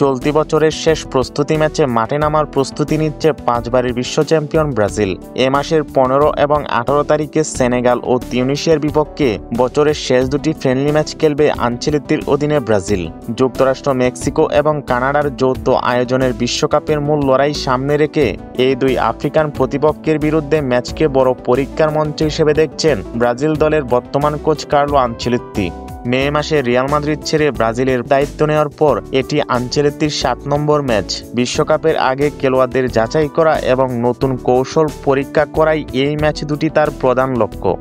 চলতি বছরের শেষ প্রস্তুতি ম্যাচে মাঠে নামার প্রস্তুতি নিচ্ছে পাঁচবারের বিশ্ব চ্যাম্পিয়ন ব্রাজিল। এ মাসের 15 এবং 18 তারিখে সেনেগাল ও তিউনিসিয়ার বিপক্ষে বছরের শেষ দুটি ফ্রেন্ডলি ম্যাচ খেলবে আনচেলত্তির অধীনে ব্রাজিল। যুক্তরাষ্ট্র, মেক্সিকো এবং কানাডার যৌথ আয়োজনের বিশ্বকাপের মূল লড়াই সামনে রেখে এই দুই আফ্রিকান প্রতিপক্ষের বিরুদ্ধে ম্যাচকে বড় পরীক্ষার মঞ্চ হিসেবে দেখছেন ব্রাজিল দলের বর্তমান কোচ কার্লো আনচেলত্তি। মে মাসে রিয়াল মাদ্রিদ ছেড়ে ব্রাজিলের দায়িত্ব নেওয়ার পর এটি আনচেলত্তির 7 নম্বর ম্যাচ। বিশ্বকাপের আগে খেলোয়াড়দের যাচাই করা এবং নতুন কৌশল পরীক্ষা করাই এই ম্যাচ দুটি তার প্রধান লক্ষ্য।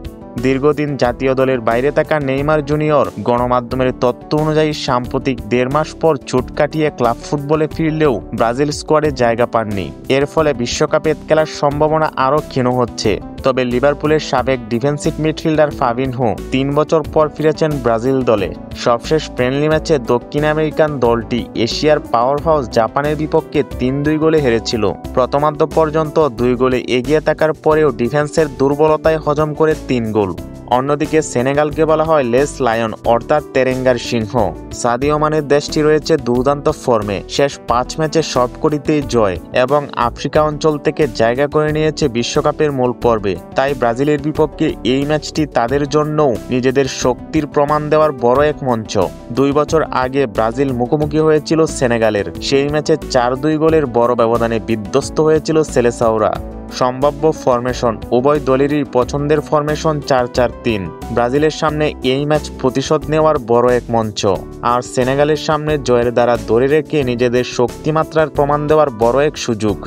দীর্ঘদিন জাতীয় দলের বাইরে থাকা নেইমার জুনিয়র গণমাধ্যমের তথ্য অনুযায়ী সাম্প্রতিক 1.5 মাস পর চোট কাটিয়ে ক্লাব ফুটবলে ফিরলেও ব্রাজিল স্কোয়াডে জায়গা পাননি। এর ফলে বিশ্বকাপে খেলার সম্ভাবনা আরও ক্ষীণ হচ্ছে। তবে লিভারপুলের সাবেক ডিফেন্সিভ মিডফিল্ডার ফাবিনহো 3 বছর পর ফিরেছেন ব্রাজিল দলে। সবশেষ ফ্রেন্ডলি ম্যাচে দক্ষিণ আমেরিকান দলটি এশিয়ার পাওয়ার হাউস জাপানের বিপক্ষে 3-2 গোলে হেরেছিল। প্রথমার্ধ পর্যন্ত 2 গোলে এগিয়ে থাকার পরেও ডিফেন্সের দুর্বলতায় হজম করে 3 গোল। অন্যদিকে সেনেগালকে বলা হয় লেস লায়ন অর্থাৎ তেরেঙ্গার সিংহ। সাদিও মানের দেশটি রয়েছে দুর্দান্ত ফর্মে, শেষ 5 ম্যাচে সবকটিতেই জয় এবং আফ্রিকা অঞ্চল থেকে জায়গা করে নিয়েছে বিশ্বকাপের মূল পর্বে। তাই ব্রাজিলের বিপক্ষে এই ম্যাচটি তাদের জন্যও নিজেদের শক্তির প্রমাণ দেওয়ার বড় এক মঞ্চ। 2 বছর আগে ব্রাজিল মুখোমুখি হয়েছিল সেনেগালের। সেই ম্যাচে 4-2 গোলের বড় ব্যবধানে বিধ্বস্ত হয়েছিল সেলেসাওরা। সম্ভাব্য ফরমেশন উভয় দলেরই পছন্দের ফরমেশন 4-4-3। ব্রাজিলের সামনে এই ম্যাচ প্রতিশোধ নেওয়ার বড় এক মঞ্চ, আর সেনেগালের সামনে জয়ের দ্বারা ধরে রেখে নিজেদের শক্তিমাত্রার প্রমাণ দেওয়ার বড় এক সুযোগ।